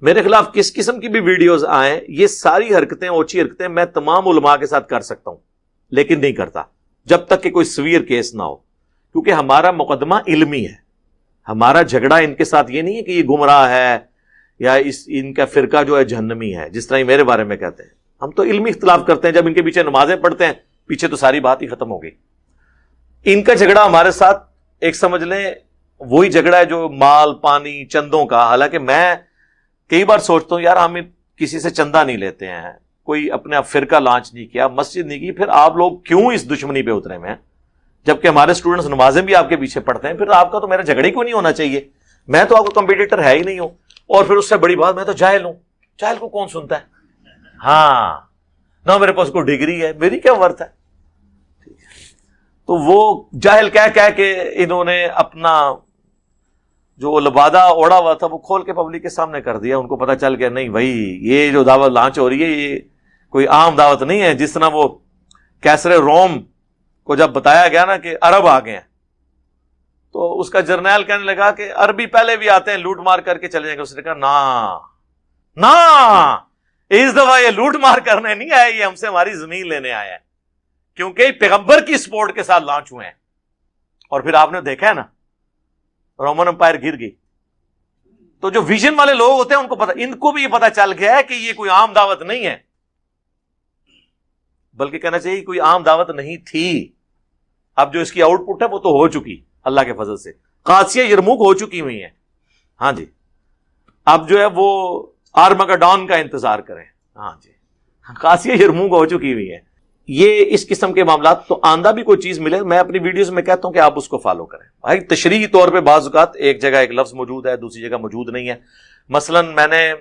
میرے خلاف کس قسم کی بھی ویڈیوز آئیں، یہ ساری حرکتیں، اوچھی حرکتیں میں تمام علماء کے ساتھ کر سکتا ہوں، لیکن نہیں کرتا جب تک کہ کوئی سویر کیس نہ ہو، کیونکہ ہمارا مقدمہ علمی ہے. ہمارا جھگڑا ان کے ساتھ یہ نہیں ہے کہ یہ گمراہ ہے یا ان کا فرقہ جو ہے جہنمی ہے، جس طرح یہ میرے بارے میں کہتے ہیں. ہم تو علمی اختلاف کرتے ہیں، جب ان کے پیچھے نمازیں پڑھتے ہیں پیچھے تو ساری بات ہی ختم ہو گئی. ان کا جھگڑا ہمارے ساتھ ایک سمجھ لیں وہی جھگڑا ہے جو مال پانی چندوں کا. حالانکہ میں کئی بار سوچتا ہوں یار ہم کسی سے چندہ نہیں لیتے ہیں، کوئی اپنے فرقہ لانچ نہیں کیا، مسجد نہیں کی، پھر آپ لوگ کیوں اس دشمنی پہ اترے میں؟ جبکہ ہمارے اسٹوڈنٹس نمازیں بھی آپ کے پیچھے پڑھتے ہیں، پھر آپ کا تو میرا جھگڑے کیوں نہیں ہونا چاہیے؟ میں تو آپ کو کمپیٹیٹر ہے ہی نہیں ہوں. اور پھر اس سے بڑی بات میں تو جاہل ہوں. جاہل کو کون سنتا ہے؟ ہاں نہ میرے پاس کوئی ڈگری ہے، میری کیا ورتھ ہے؟ تو وہ جاہل کہہ کے انہوں نے اپنا جو لبادہ اوڑا ہوا تھا وہ کھول کے پبلک کے سامنے کر دیا. ان کو پتا چل گیا نہیں بھائی یہ جو دعوت لانچ ہو رہی ہے یہ کوئی عام دعوت نہیں ہے. جس طرح وہ کیسر روم کو جب بتایا گیا نا کہ عرب آ گئے ہیں تو اس کا جرنیل کہنے لگا کہ عربی پہلے بھی آتے ہیں لوٹ مار کر کے چلے جائیں گے. اس نے کہا نا اس دفعہ یہ لوٹ مار کرنے نہیں آئے، یہ ہم سے ہماری زمین لینے آیا ہے، کیونکہ پیغمبر کی سپورٹ کے ساتھ لانچ ہوئے ہیں. اور پھر آپ نے دیکھا ہے نا رومن امپائر گر گئی. تو جو ویژن والے لوگ ہوتے ہیں ان کو پتا، ان کو بھی یہ پتا چل گیا ہے کہ یہ کوئی عام دعوت نہیں ہے، بلکہ کہنا چاہیے کوئی عام دعوت نہیں تھی. اب جو اس کی آؤٹ پٹ ہے وہ تو ہو چکی اللہ کے فضل سے، قادسیہ یرموک ہو چکی ہوئی ہیں. ہاں جی اب جو ہے وہ آرمگڈون کا انتظار کریں. ہاں جی قادسیہ یرموک ہو چکی ہوئی ہے. یہ اس قسم کے معاملات تو آندہ بھی کوئی چیز ملے میں اپنی ویڈیوز میں کہتا ہوں کہ آپ اس کو فالو کریں. بھائی تشریحی طور پہ بعض اوقات ایک جگہ ایک لفظ موجود ہے دوسری جگہ موجود نہیں ہے. مثلا میں نے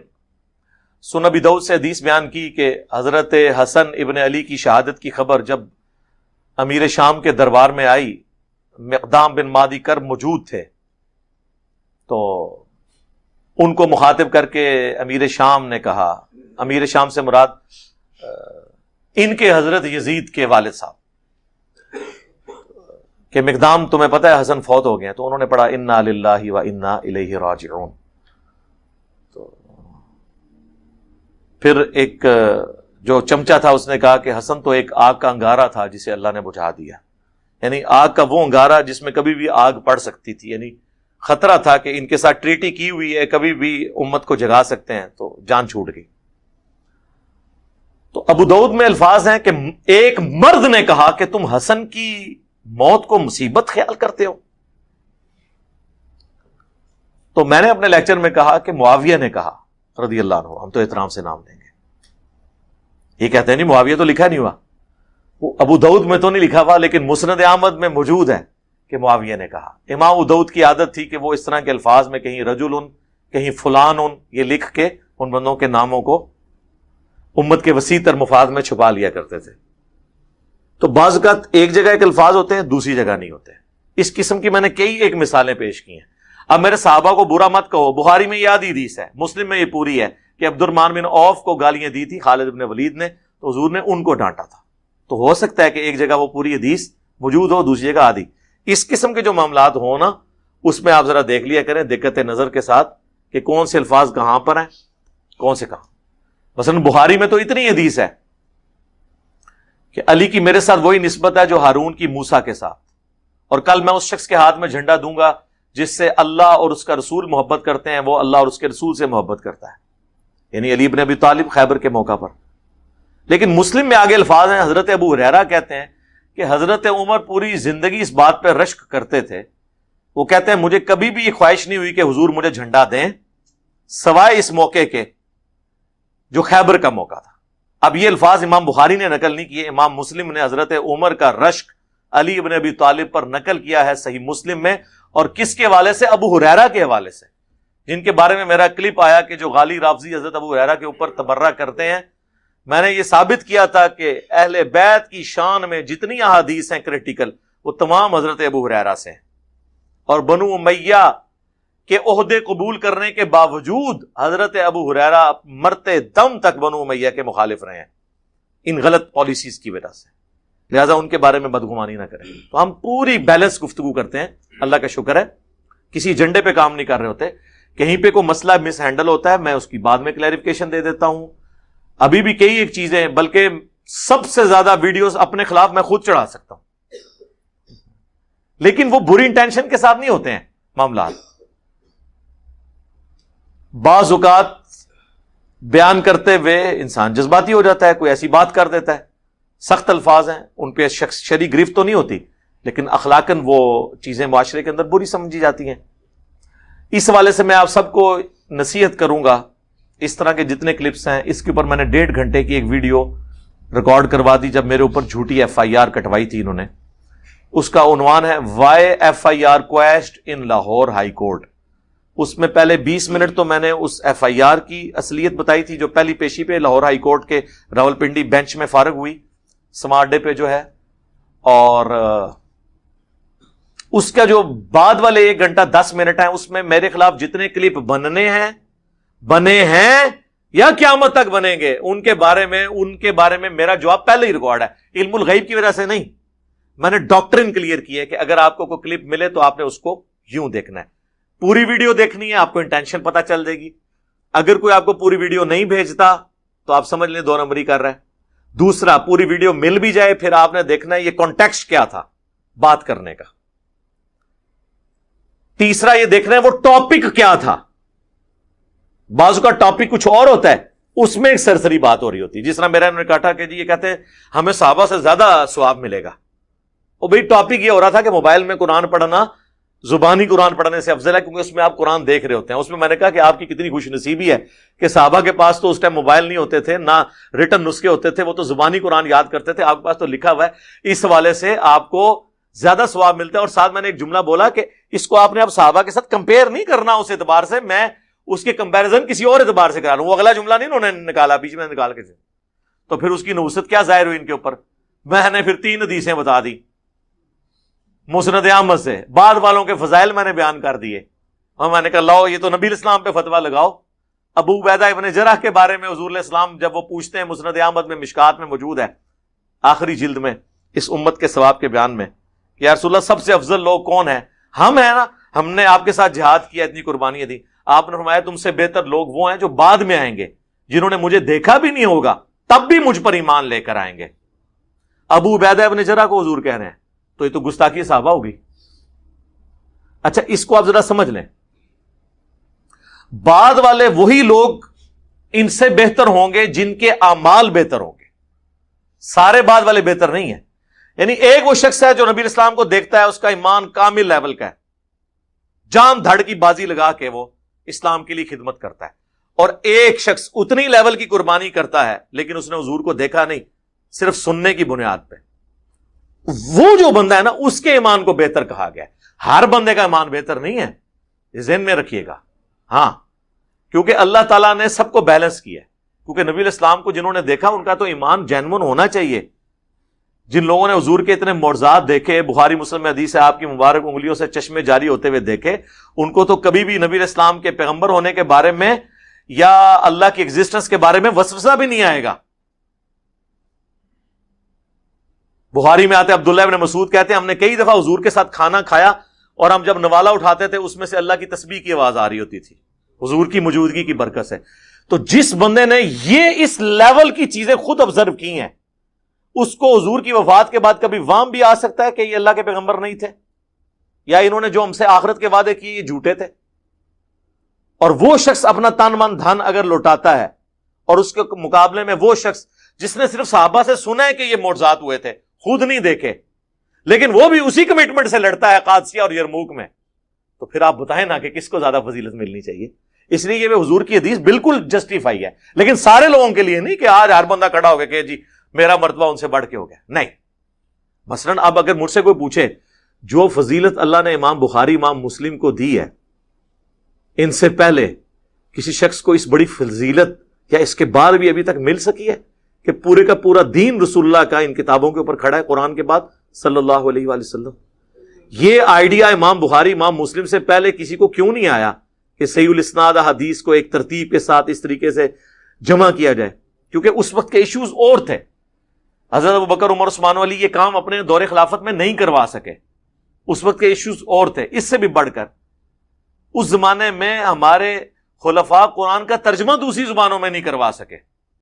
سنن ابی داؤد سے حدیث بیان کی کہ حضرت حسن ابن علی کی شہادت کی خبر جب امیر شام کے دربار میں آئی، مقدام بن مادی کرب موجود تھے، تو ان کو مخاطب کر کے امیر شام نے کہا، امیر شام سے مراد ان کے حضرت یزید کے والد صاحب، کہ مقدام تمہیں پتہ ہے حسن فوت ہو گئے ہیں. تو انہوں نے پڑھا انا للہ و انا الیہ راجعون. تو پھر ایک جو چمچا تھا اس نے کہا کہ حسن تو ایک آگ کا انگارہ تھا جسے اللہ نے بجھا دیا. یعنی آگ کا وہ انگارہ جس میں کبھی بھی آگ پڑ سکتی تھی، یعنی خطرہ تھا کہ ان کے ساتھ ٹریٹی کی ہوئی ہے، کبھی بھی امت کو جگا سکتے ہیں، تو جان چھوٹ گئی. تو ابو داؤد میں الفاظ ہیں کہ ایک مرد نے کہا کہ تم حسن کی موت کو مصیبت خیال کرتے ہو. تو میں نے اپنے لیکچر میں کہا کہ معاویہ نے کہا رضی اللہ عنہ، ہم تو احترام سے نام لیں گے. یہ کہتے ہیں نہیں معاویہ تو لکھا نہیں ہوا، وہ ابو داؤد میں تو نہیں لکھا ہوا، لیکن مسند احمد میں موجود ہے کہ معاویہ نے کہا. امام ابو داؤد کی عادت تھی کہ وہ اس طرح کے الفاظ میں کہیں رجل کہیں فلان یہ لکھ کے ان بندوں کے ناموں کو امت کے وسیع تر مفاد میں چھپا لیا کرتے تھے. تو بعض اوقات ایک جگہ ایک الفاظ ہوتے ہیں دوسری جگہ نہیں ہوتے. اس قسم کی میں نے کئی ایک مثالیں پیش کی ہیں. اب میرے صحابہ کو برا مت کہو، بخاری میں یہ آدھی حدیث ہے، مسلم میں یہ پوری ہے کہ عبد الرحمن بن عوف کو گالیاں دی تھی خالد بن ولید نے، تو حضور نے ان کو ڈانٹا تھا. تو ہو سکتا ہے کہ ایک جگہ وہ پوری حدیث موجود ہو، دوسری جگہ آدھی. اس قسم کے جو معاملات ہوں نا اس میں آپ ذرا دیکھ لیا کریں دقت نظر کے ساتھ کہ کون سے الفاظ کہاں پر ہیں کون سے کہاں. مثلا بخاری میں تو اتنی حدیث ہے کہ علی کی میرے ساتھ وہی نسبت ہے جو ہارون کی موسیٰ کے ساتھ، اور کل میں اس شخص کے ہاتھ میں جھنڈا دوں گا جس سے اللہ اور اس کا رسول محبت کرتے ہیں، وہ اللہ اور اس کے رسول سے محبت کرتا ہے، یعنی علی بن ابی طالب خیبر کے موقع پر. لیکن مسلم میں آگے الفاظ ہیں، حضرت ابو ہریرہ کہتے ہیں کہ حضرت عمر پوری زندگی اس بات پہ رشک کرتے تھے، وہ کہتے ہیں مجھے کبھی بھی یہ خواہش نہیں ہوئی کہ حضور مجھے جھنڈا دیں سوائے اس موقع کے جو خیبر کا موقع تھا. اب یہ الفاظ امام بخاری نے نقل نہیں کیے، امام مسلم نے حضرت عمر کا رشک علی بن ابی طالب پر نقل کیا ہے صحیح مسلم میں. اور کس کے حوالے سے؟ ابو ہریرہ کے حوالے سے، جن کے بارے میں میرا کلپ آیا کہ جو غالی رافضی حضرت ابو ہریرہ کے اوپر تبرہ کرتے ہیں. میں نے یہ ثابت کیا تھا کہ اہل بیت کی شان میں جتنی احادیث ہیں کریٹیکل وہ تمام حضرت ابو ہریرہ سے ہیں. اور بنو امیہ کے عہدے قبول کرنے کے باوجود حضرت ابو ہریرہ مرتے دم تک بنو امیہ کے مخالف رہے ہیں ان غلط پالیسیز کی وجہ سے. لہذا ان کے بارے میں بدگمانی نہ کریں. تو ہم پوری بیلنس گفتگو کرتے ہیں، اللہ کا شکر ہے کسی ایجنڈے پہ کام نہیں کر رہے ہوتے کہیں پہ کوئی مسئلہ مس ہینڈل ہوتا ہے میں اس کی بعد میں کلیریفیکیشن دے دیتا ہوں. ابھی بھی کئی ایک چیزیں ہیں، بلکہ سب سے زیادہ ویڈیوز اپنے خلاف میں خود چڑھا سکتا ہوں، لیکن وہ بری انٹینشن کے ساتھ نہیں ہوتے ہیں معاملات. بعض اوقات بیان کرتے ہوئے انسان جذباتی ہو جاتا ہے، کوئی ایسی بات کر دیتا ہے، سخت الفاظ ہیں، ان پہ شخص شرعی گرفت تو نہیں ہوتی، لیکن اخلاقاً وہ چیزیں معاشرے کے اندر بری سمجھی جاتی ہیں. اس حوالے سے میں آپ سب کو نصیحت کروں گا، اس طرح کے جتنے کلپس ہیں، اس کے اوپر میں نے 1.5 گھنٹے کی ایک ویڈیو ریکارڈ کروا دی جب میرے اوپر جھوٹی FIR کٹوائی تھی انہوں نے. اس کا عنوان ہے وائی FIR کویسٹ ان لاہور ہائی کورٹ. اس میں پہلے 20 منٹ تو میں نے اس FIR کی اصلیت بتائی تھی جو پہلی پیشی پہ لاہور ہائی کورٹ کے راولپنڈی بینچ میں فارغ ہوئی سمارٹ ڈے پہ جو ہے، اور اس کا جو بعد والے 1 گھنٹہ 10 منٹ ہیں اس میں میرے خلاف جتنے کلپ بنے ہیں یا قیامت تک بنیں گے ان کے بارے میں میرا جواب پہلے ہی ریکارڈ ہے. علم الغیب کی وجہ سے نہیں، میں نے ڈاکٹرن کلیئر کی ہے کہ اگر آپ کو کوئی کلپ ملے تو آپ نے اس کو یوں دیکھنا ہے، پوری ویڈیو دیکھنی ہے، آپ کو انٹینشن پتہ چل جائے گی. اگر کوئی آپ کو پوری ویڈیو نہیں بھیجتا تو آپ سمجھ لیں 2 نمبری کر رہا ہے. دوسرا، پوری ویڈیو مل بھی جائے پھر آپ نے دیکھنا ہے یہ کانٹیکسٹ کیا تھا بات کرنے کا. تیسرا یہ دیکھنا ہے وہ ٹاپک کیا تھا. بعض کا ٹاپک کچھ اور ہوتا ہے، اس میں ایک سرسری بات ہو رہی ہوتی ہے، جس طرح میرا انہوں نے کہا کہ جی یہ کہتے ہیں ہمیں صحابہ سے زیادہ ثواب ملے گا. اور بھئی ٹاپک یہ ہو رہا تھا کہ موبائل میں قرآن پڑھنا زبانی قرآن پڑھنے سے افضل ہے، کیونکہ اس میں آپ قرآن دیکھ رہے ہوتے ہیں. اس میں نے کہا کہ آپ کی کتنی خوش نصیبی ہے کہ صحابہ کے پاس تو اس ٹائم موبائل نہیں ہوتے تھے، نہ ریٹن نسخے ہوتے تھے، وہ تو زبانی قرآن یاد کرتے تھے، آپ کے پاس تو لکھا ہوا ہے. اس حوالے سے آپ کو زیادہ ثواب ملتا ہے. اور ساتھ میں نے ایک جملہ بولا کہ اس کو آپ نے اب صحابہ کے ساتھ کمپیئر نہیں کرنا اس اعتبار سے، میں اس کے کمپیریزن کسی اور اعتبار سے کرا لوں. وہ اگلا جملہ نہیں انہوں نے نکالا، بیچ میں نکال کے، تو پھر اس کی نوست کیا ظاہر ہوئی ان کے اوپر. میں نے پھر 3 حدیثیں بتا دی مسند احمد سے، بعد والوں کے فضائل میں نے بیان کر دیے، اور میں نے کہا لاؤ یہ تو نبی اسلام پہ فتویٰ لگاؤ. ابو عبیدہ ابن جرح کے بارے میں حضور علیہ السلام جب وہ پوچھتے ہیں، مسند احمد میں مشکات میں موجود ہے آخری جلد میں اس امت کے ثواب کے بیان میں، کہ یا رسول اللہ سب سے افضل لوگ کون ہیں؟ ہم ہیں نا، ہم نے آپ کے ساتھ جہاد کیا، اتنی قربانیاں دی. آپ نے فرمایا تم سے بہتر لوگ وہ ہیں جو بعد میں آئیں گے، جنہوں نے مجھے دیکھا بھی نہیں ہوگا تب بھی مجھ پر ایمان لے کر آئیں گے. ابو عبیدہ ابن جرح کو حضور کہہ رہے ہیں، تو یہ تو گستاخی صحابہ ہوگی. اچھا اس کو آپ ذرا سمجھ لیں، بعد والے وہی لوگ ان سے بہتر ہوں گے جن کے اعمال بہتر ہوں گے، سارے بعد والے بہتر نہیں ہیں. یعنی ایک وہ شخص ہے جو نبی اسلام کو دیکھتا ہے، اس کا ایمان کامل لیول کا ہے، جان دھڑ کی بازی لگا کے وہ اسلام کے لیے خدمت کرتا ہے. اور ایک شخص اتنی لیول کی قربانی کرتا ہے لیکن اس نے حضور کو دیکھا نہیں، صرف سننے کی بنیاد پہ. وہ جو بندہ ہے نا اس کے ایمان کو بہتر کہا گیا ہے. ہر بندے کا ایمان بہتر نہیں ہے، یہ ذہن میں رکھیے گا. ہاں کیونکہ اللہ تعالیٰ نے سب کو بیلنس کیا ہے، کیونکہ نبی علیہ السلام کو جنہوں نے دیکھا ان کا تو ایمان جینون ہونا چاہیے. جن لوگوں نے حضور کے اتنے معجزات دیکھے، بخاری مسلم میں حدیث ہے آپ کی مبارک انگلیوں سے چشمے جاری ہوتے ہوئے دیکھے، ان کو تو کبھی بھی نبی علیہ السلام کے پیغمبر ہونے کے بارے میں یا اللہ کی ایگزسٹنس کے بارے میں وسوسہ بھی نہیں آئے گا. بخاری میں آتے عبداللہ ابن مسعود کہتے ہیں ہم نے کئی دفعہ حضور کے ساتھ کھانا کھایا اور ہم جب نوالا اٹھاتے تھے اس میں سے اللہ کی تسبیح کی آواز آ رہی ہوتی تھی حضور کی موجودگی کی برکت سے. تو جس بندے نے یہ اس لیول کی چیزیں خود آبزرو کی ہیں، اس کو حضور کی وفات کے بعد کبھی وام بھی آ سکتا ہے کہ یہ اللہ کے پیغمبر نہیں تھے، یا انہوں نے جو ہم سے آخرت کے وعدے کیے یہ جھوٹے تھے. اور وہ شخص اپنا تن من دھن اگر لوٹاتا ہے، اور اس کے مقابلے میں وہ شخص جس نے صرف صحابہ سے سنا ہے کہ یہ معجزات ہوئے تھے، خود نہیں دیکھے، لیکن وہ بھی اسی کمٹمنٹ سے لڑتا ہے قادسیہ اور یرموک میں، تو پھر آپ بتائیں نا کہ کس کو زیادہ فضیلت ملنی چاہیے. اس لیے یہ حضور کی حدیث بالکل جسٹیفائی ہے، لیکن سارے لوگوں کے لیے نہیں کہ آج ہر بندہ کھڑا ہو گیا کہ جی میرا مرتبہ ان سے بڑھ کے ہو گیا. نہیں. مثلاً اب اگر مجھ سے کوئی پوچھے جو فضیلت اللہ نے امام بخاری امام مسلم کو دی ہے، ان سے پہلے کسی شخص کو اس بڑی فضیلت یا اس کے بعد بھی ابھی تک مل سکی ہے کہ پورے کا پورا دین رسول اللہ کا ان کتابوں کے اوپر کھڑا ہے قرآن کے بعد صلی اللہ علیہ وآلہ وسلم. یہ آئیڈیا امام بخاری امام مسلم سے پہلے کسی کو کیوں نہیں آیا کہ صحیح الاسناد حدیث کو ایک ترتیب کے ساتھ اس طریقے سے جمع کیا جائے؟ کیونکہ اس وقت کے ایشوز اور تھے. حضرت ابوبکر عمر عثمان علی یہ کام اپنے دور خلافت میں نہیں کروا سکے، اس وقت کے ایشوز اور تھے. اس سے بھی بڑھ کر اس زمانے میں ہمارے خلفاء قرآن کا ترجمہ دوسری زبانوں میں نہیں کروا سکے.